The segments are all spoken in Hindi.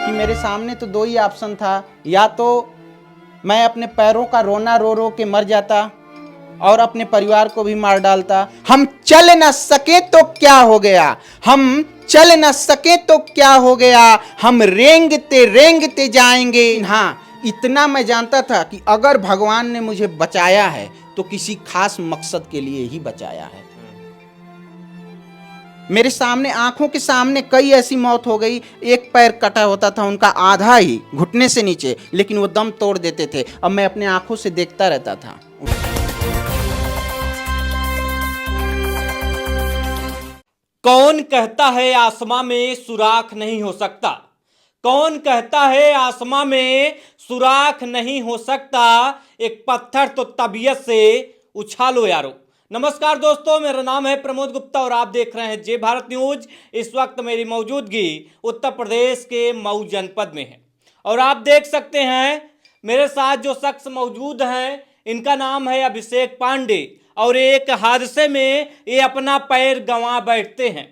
कि मेरे सामने तो दो ही ऑप्शन था, या तो मैं अपने पैरों का रोना रो रो के मर जाता और अपने परिवार को भी मार डालता। हम चल न सके तो क्या हो गया, हम चल न सके तो क्या हो गया, हम रेंगते रेंगते जाएंगे। हाँ, इतना मैं जानता था कि अगर भगवान ने मुझे बचाया है तो किसी खास मकसद के लिए ही बचाया है। मेरे सामने, आंखों के सामने कई ऐसी मौत हो गई। एक पैर कटा होता था उनका, आधा ही घुटने से नीचे, लेकिन वो दम तोड़ देते थे। अब मैं अपने आंखों से देखता रहता था। कौन कहता है आसमां में सुराख नहीं हो सकता? कौन कहता है आसमां में सुराख नहीं हो सकता? एक पत्थर तो तबीयत से उछालो यारो। नमस्कार दोस्तों, मेरा नाम है प्रमोद गुप्ता और आप देख रहे हैं जय भारत न्यूज। इस वक्त मेरी मौजूदगी उत्तर प्रदेश के मऊ जनपद में है और आप देख सकते हैं मेरे साथ जो शख्स मौजूद हैं, इनका नाम है अभिषेक पांडे और एक हादसे में ये अपना पैर गंवा बैठते हैं।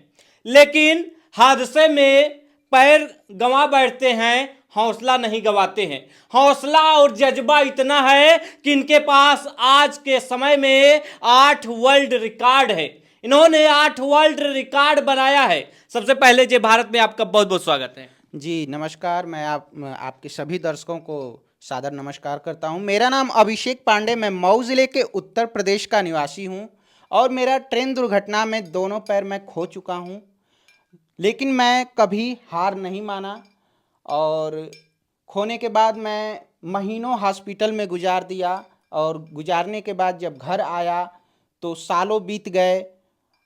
लेकिन हादसे में पैर गंवा बैठते हैं, हौसला नहीं गंवाते हैं। हौसला और जज्बा इतना है कि इनके पास आज के समय में 8 वर्ल्ड रिकॉर्ड है। इन्होंने 8 वर्ल्ड रिकॉर्ड बनाया है। सबसे पहले जय भारत में आपका बहुत बहुत स्वागत है। जी नमस्कार, मैं आपके सभी दर्शकों को सादर नमस्कार करता हूं। मेरा नाम अभिषेक पांडे, मैं मऊ ज़िले के उत्तर प्रदेश का निवासी हूं और मेरा ट्रेन दुर्घटना में दोनों पैर मैं खो चुका हूं, लेकिन मैं कभी हार नहीं माना और खोने के बाद मैं महीनों हॉस्पिटल में गुजार दिया और गुजारने के बाद जब घर आया तो सालों बीत गए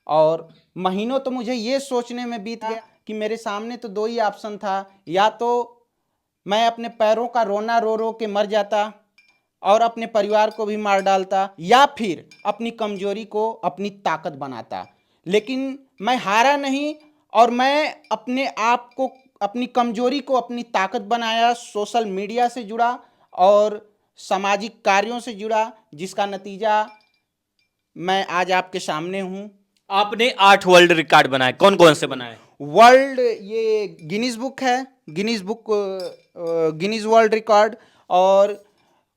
और महीनों तो मुझे ये सोचने में बीत गया कि मेरे सामने तो दो ही ऑप्शन था, या तो मैं अपने पैरों का रोना रो रो के मर जाता और अपने परिवार को भी मार डालता, या फिर अपनी कमजोरी को अपनी ताकत बनाता। लेकिन मैं हारा नहीं और मैं अपने आप को, अपनी कमजोरी को अपनी ताकत बनाया। सोशल मीडिया से जुड़ा और सामाजिक कार्यों से जुड़ा, जिसका नतीजा मैं आज आपके सामने हूँ। आपने 8 वर्ल्ड रिकॉर्ड बनाए, कौन कौन से बनाए? वर्ल्ड, ये गिनीज बुक है, गिनीज वर्ल्ड रिकॉर्ड, और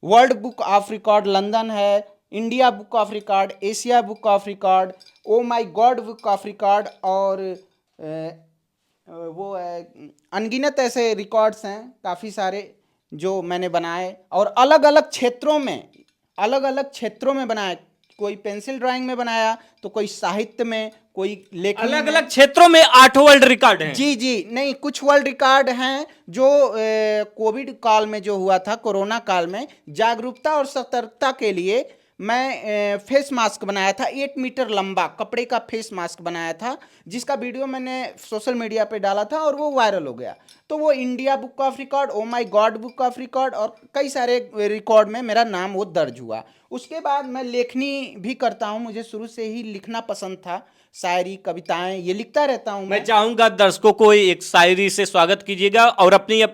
world book of record London है, India book of record, Asia book of record, oh my God book of record, और वो है, अनगिनत ऐसे रिकॉर्ड्स हैं काफ़ी सारे जो मैंने बनाए और अलग अलग क्षेत्रों में बनाए। कोई पेंसिल ड्राइंग में बनाया तो कोई साहित्य में, कोई लेखन, अलग अलग क्षेत्रों में 8 वर्ल्ड रिकॉर्ड हैं। जी जी, नहीं, कुछ वर्ल्ड रिकॉर्ड हैं जो कोविड काल में जो हुआ था, कोरोना काल में जागरूकता और सतर्कता के लिए मैं फेस मास्क बनाया था। 8 मीटर लंबा कपड़े का फेस मास्क बनाया था, जिसका वीडियो मैंने सोशल मीडिया पे डाला था और वो वायरल हो गया। तो वो India book of record, oh my God book of record और कई सारे रिकॉर्ड में मेरा नाम वो दर्ज हुआ। उसके बाद मैं लेखनी भी करता हूँ, मुझे शुरू से ही लिखना पसंद था, शायरी, कविताएं ये लिखता रहता हूँ। मैं चाहूंगा दर्शकों को एक शायरी से स्वागत कीजिएगा और अपनी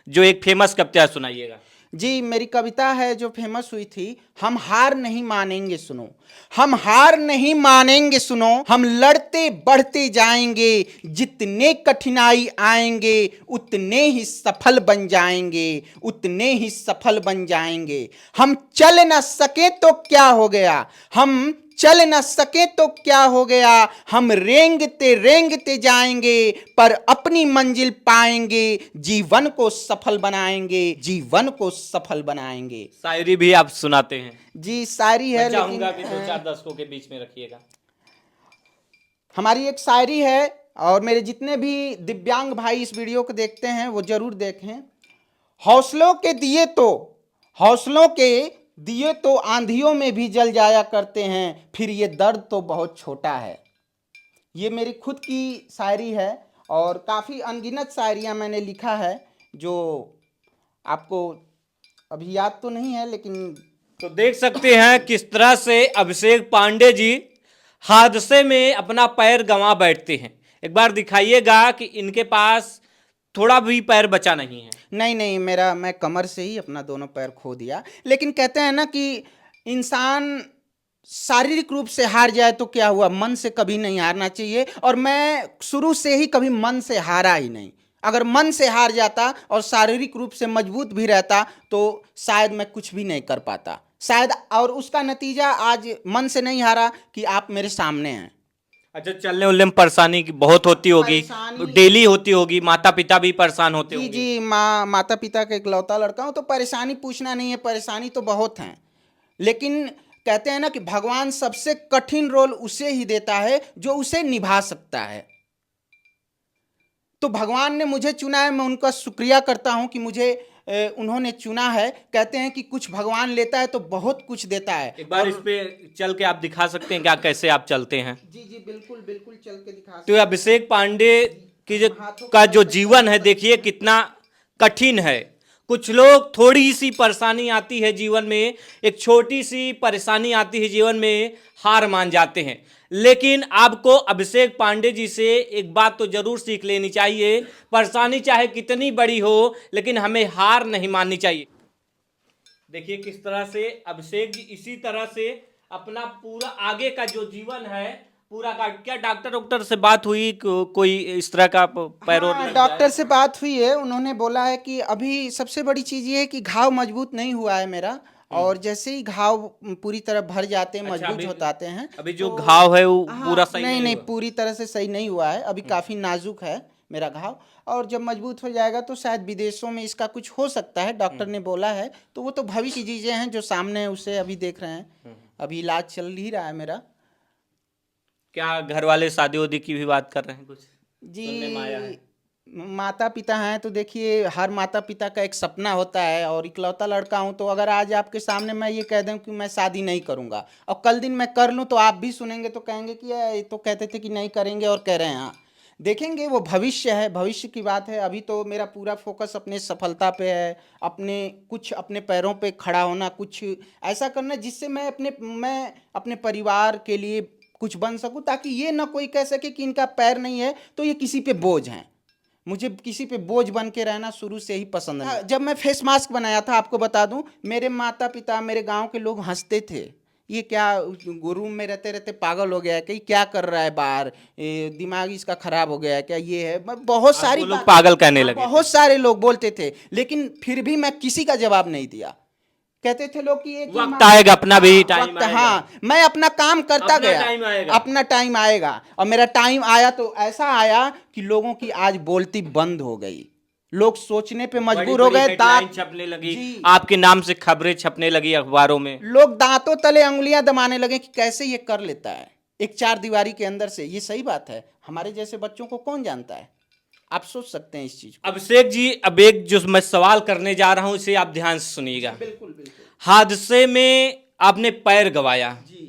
जो एक फेमस कविता सुनाइएगा। जी, मेरी कविता है जो फेमस हुई थी, हम हार नहीं मानेंगे सुनो, हम हार नहीं मानेंगे सुनो, हम लड़ते बढ़ते जाएंगे, जितने कठिनाई आएंगे उतने ही सफल बन जाएंगे, उतने ही सफल बन जाएंगे। हम चल न सके तो क्या हो गया, हम चल न सके तो क्या हो गया, हम रेंगते रेंगते जाएंगे पर अपनी मंजिल पाएंगे, जीवन को सफल बनाएंगे, जीवन को सफल बनाएंगे। शायरी भी आप सुनाते हैं? जी, शायरी है, चाहूंगा कि 2-4 दर्शकों के बीच में रखिएगा। हमारी एक शायरी है और मेरे जितने भी दिव्यांग भाई इस वीडियो को देखते हैं वो जरूर देखें। हौसलों के दिए तो आंधियों में भी जल जाया करते हैं, फिर ये दर्द तो बहुत छोटा है। ये मेरी खुद की शायरी है और काफ़ी अनगिनत शायरियाँ मैंने लिखा है जो आपको अभी याद तो नहीं है, लेकिन तो देख सकते हैं किस तरह से अभिषेक पांडे जी हादसे में अपना पैर गंवा बैठते हैं। एक बार दिखाइएगा कि इनके पास थोड़ा भी पैर बचा नहीं है। नहीं, मैं कमर से ही अपना दोनों पैर खो दिया। लेकिन कहते हैं ना कि इंसान शारीरिक रूप से हार जाए तो क्या हुआ, मन से कभी नहीं हारना चाहिए, और मैं शुरू से ही कभी मन से हारा ही नहीं। अगर मन से हार जाता और शारीरिक रूप से मजबूत भी रहता तो शायद मैं कुछ भी नहीं कर पाता शायद। और उसका नतीजा आज मन से नहीं हारा कि आप मेरे सामने हैं। अच्छा, चलने उलने में परेशानी की बहुत होती होगी, परेशानी डेली होती होगी, माता पिता भी परेशान होते जी होंगे। जी, माता पिता का इकलौता लड़का हूँ तो परेशानी पूछना नहीं है, परेशानी तो बहुत हैं। लेकिन कहते हैं ना कि भगवान सबसे कठिन रोल उसे ही देता है जो उसे निभा सकता है। तो भगवान ने मुझे चुना है, मैं उनका शुक्रिया करता हूं कि मुझे उन्होंने चुना है। कहते हैं कि कुछ भगवान लेता है तो बहुत कुछ देता है। एक बार इस पे चल के आप दिखा सकते हैं क्या, कैसे आप चलते हैं? जी जी, बिल्कुल बिल्कुल चल के दिखा तो सकते अभिषेक पांडे की जो हाथों का को जो कैसे जीवन है, देखिए कितना कठिन है। कुछ लोग थोड़ी सी परेशानी आती है जीवन में, एक छोटी सी परेशानी आती है जीवन में, हार मान जाते हैं। लेकिन आपको अभिषेक पांडे जी से एक बात तो जरूर सीख लेनी चाहिए, परेशानी चाहे कितनी बड़ी हो लेकिन हमें हार नहीं माननी चाहिए। देखिए किस तरह से अभिषेक जी इसी तरह से अपना पूरा आगे का जो जीवन है पूरा का। क्या डॉक्टर से बात हुई, कोई इस तरह का पैर और हाँ, लग डॉक्टर जाए? से बात हुई है। उन्होंने बोला है कि अभी सबसे बड़ी चीज़ ये है कि घाव मजबूत नहीं हुआ है मेरा, और जैसे ही घाव पूरी तरह भर जाते हैं, अच्छा, मजबूत होते हैं अभी जो तो घाव है वो हाँ, पूरा सही नहीं नहीं नहीं, हुआ। पूरी तरह से सही नहीं हुआ है, अभी काफ़ी नाजुक है मेरा घाव। और जब मजबूत हो जाएगा तो शायद विदेशों में इसका कुछ हो सकता है, डॉक्टर ने बोला है। तो वो तो भविष्य की चीज़ें हैं जो सामने है, उसे अभी देख रहे हैं। अभी इलाज चल ही रहा है मेरा। क्या घर वाले शादी वादी की भी बात कर रहे हैं? कुछ सुनने में आया है। जी, माता पिता हैं तो देखिए हर माता पिता का एक सपना होता है, और इकलौता लड़का हूं तो अगर आज आपके सामने मैं ये कह दूं कि मैं शादी नहीं करूंगा और कल दिन मैं कर लूं तो आप भी सुनेंगे तो कहेंगे कि ये तो कहते थे कि नहीं करेंगे और कह रहे हैं। हाँ, देखेंगे, वो भविष्य है, भविष्य की बात है। अभी तो मेरा पूरा फोकस अपने सफलता पे है, अपने कुछ अपने पैरों पे खड़ा होना, कुछ ऐसा करना जिससे मैं अपने परिवार के लिए कुछ बन सकूं, ताकि ये ना कोई कह सके कि इनका पैर नहीं है तो ये किसी पे बोझ हैं। मुझे किसी पे बोझ बन के रहना शुरू से ही पसंद नहीं। जब मैं फेस मास्क बनाया था, आपको बता दूं, मेरे माता पिता, मेरे गांव के लोग हंसते थे, ये क्या रूम में रहते रहते पागल हो गया है, कि क्या कर रहा है बाहर, दिमाग इसका खराब हो गया है क्या, ये है, बहुत सारी वो लोग बात, पागल कहने लगे थे। बहुत सारे लोग बोलते थे। लेकिन फिर भी मैं किसी का जवाब नहीं दिया। कहते थे लोग कि एक ही वक्त आएगा, अपना भी टाइम वक्त, आएगा। हाँ, मैं अपना काम करता अपना गया, टाइम आएगा। अपना टाइम आएगा। और मेरा टाइम आया तो ऐसा आया कि लोगों की आज बोलती बंद हो गई, लोग सोचने पे मजबूर हो बड़ी गए। हेडलाइन छपने लगी, जी, आपके नाम से खबरें छपने लगी अखबारों में। लोग दांतों तले उंगलियां दबाने लगे कि कैसे ये कर लेता है एक चार दीवारी के अंदर से। ये सही बात है, हमारे जैसे बच्चों को कौन जानता है। आप सोच सकते हैं इस चीज को। अभिषेक जी, अब एक जो मैं सवाल करने जा रहा हूं इसे आप ध्यान से सुनिएगा। बिल्कुल बिल्कुल। हादसे में आपने पैर गंवाया, जी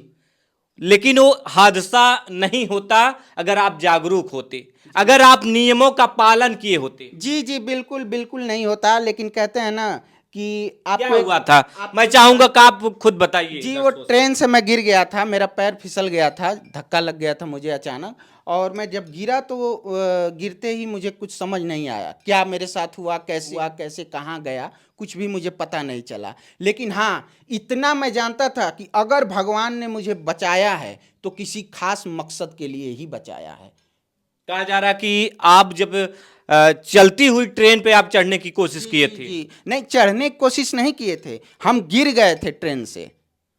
लेकिन वो हादसा नहीं होता अगर आप जागरूक होते, अगर आप नियमों का पालन किए होते। जी जी, बिल्कुल बिल्कुल नहीं होता। लेकिन कहते हैं ना कि क्या आपको हुआ था, मैं चाहूंगा कि आप खुद बताइए जी, वो दर्शकों से। ट्रेन से मैं गिर गया था, मेरा पैर फिसल गया था, धक्का लग गया था मुझे अचानक। और मैं जब गिरा तो गिरते ही मुझे कुछ समझ नहीं आया क्या मेरे साथ हुआ, कैसे कहाँ गया, कुछ भी मुझे पता नहीं चला। लेकिन हाँ, इतना मैं जानता था कि अगर भगवान ने मुझे बचाया है तो किसी खास मकसद के लिए ही बचाया है। कहा जा रहा कि आप जब चलती हुई ट्रेन पे आप चढ़ने की कोशिश किए थे। जी, नहीं, चढ़ने की कोशिश नहीं किए थे, हम गिर गए थे ट्रेन से।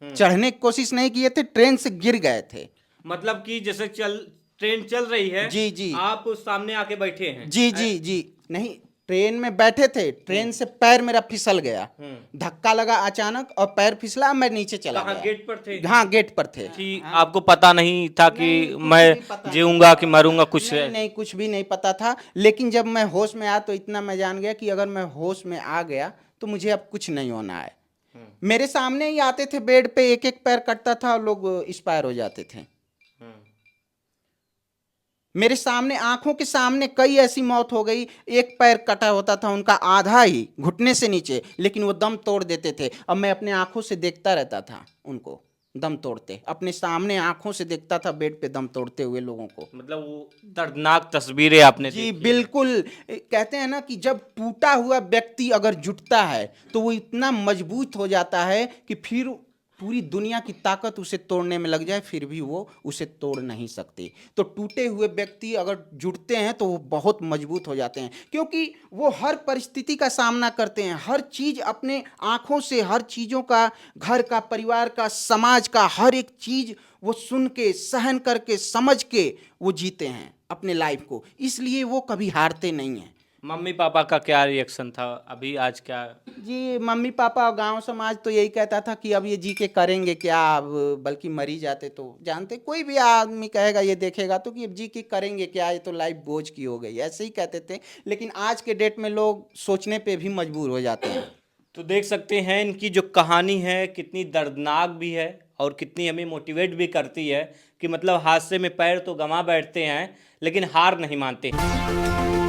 चढ़ने की कोशिश नहीं किए थे, ट्रेन से गिर गए थे। मतलब कि जैसे ट्रेन चल रही है, जी जी, आप सामने आके बैठे हैं। जी जी जी, नहीं, ट्रेन में बैठे थे, ट्रेन से पैर मेरा फिसल गया, धक्का लगा अचानक और पैर फिसला, मैं नीचे चला कहाँ, गया। गेट पर थे? हाँ, गेट पर थे। कि आपको पता नहीं था कि नहीं, कुछ भी मैं पता नहीं जीऊंगा था। कि मरूंगा, कुछ नहीं नहीं, कुछ भी नहीं पता था। लेकिन जब मैं होश में आया तो इतना मैं जान गया कि अगर मैं होश में आ गया तो मुझे अब कुछ नहीं होना है। मेरे सामने ही आते थे बेड पे, एक एक पैर कटता था और लोग एक्सपायर हो जाते थे। मेरे सामने, आंखों के सामने कई ऐसी मौत हो गई, एक पैर कटा होता था उनका आधा ही घुटने से नीचे, लेकिन वो दम तोड़ देते थे। अब मैं अपने आंखों से देखता रहता था उनको दम तोड़ते, अपने सामने आंखों से देखता था बेड पे दम तोड़ते हुए लोगों को। मतलब वो दर्दनाक तस्वीरें आपने जी देखी। बिल्कुल। कहते हैं ना कि जब टूटा हुआ व्यक्ति अगर जुटता है तो वो इतना मजबूत हो जाता है कि फिर पूरी दुनिया की ताकत उसे तोड़ने में लग जाए फिर भी वो उसे तोड़ नहीं सकते। तो टूटे हुए व्यक्ति अगर जुड़ते हैं तो वो बहुत मजबूत हो जाते हैं, क्योंकि वो हर परिस्थिति का सामना करते हैं, हर चीज़ अपने आँखों से, हर चीज़ों का, घर का, परिवार का, समाज का, हर एक चीज़ वो सुन के, सहन करके, समझ के वो जीते हैं अपने लाइफ को, इसलिए वो कभी हारते नहीं हैं। मम्मी पापा का क्या रिएक्शन था अभी, आज क्या? जी, मम्मी पापा और गांव समाज तो यही कहता था कि अब ये जी के करेंगे क्या, अब बल्कि मर ही जाते। तो जानते, कोई भी आदमी कहेगा, ये देखेगा तो कि अब जी के करेंगे क्या, ये तो लाइफ बोझ की हो गई, ऐसे ही कहते थे। लेकिन आज के डेट में लोग सोचने पे भी मजबूर हो जाते हैं। तो देख सकते हैं इनकी जो कहानी है कितनी दर्दनाक भी है और कितनी हमें मोटिवेट भी करती है कि मतलब हादसे में पैर तो गंवा बैठते हैं लेकिन हार नहीं मानते हैं।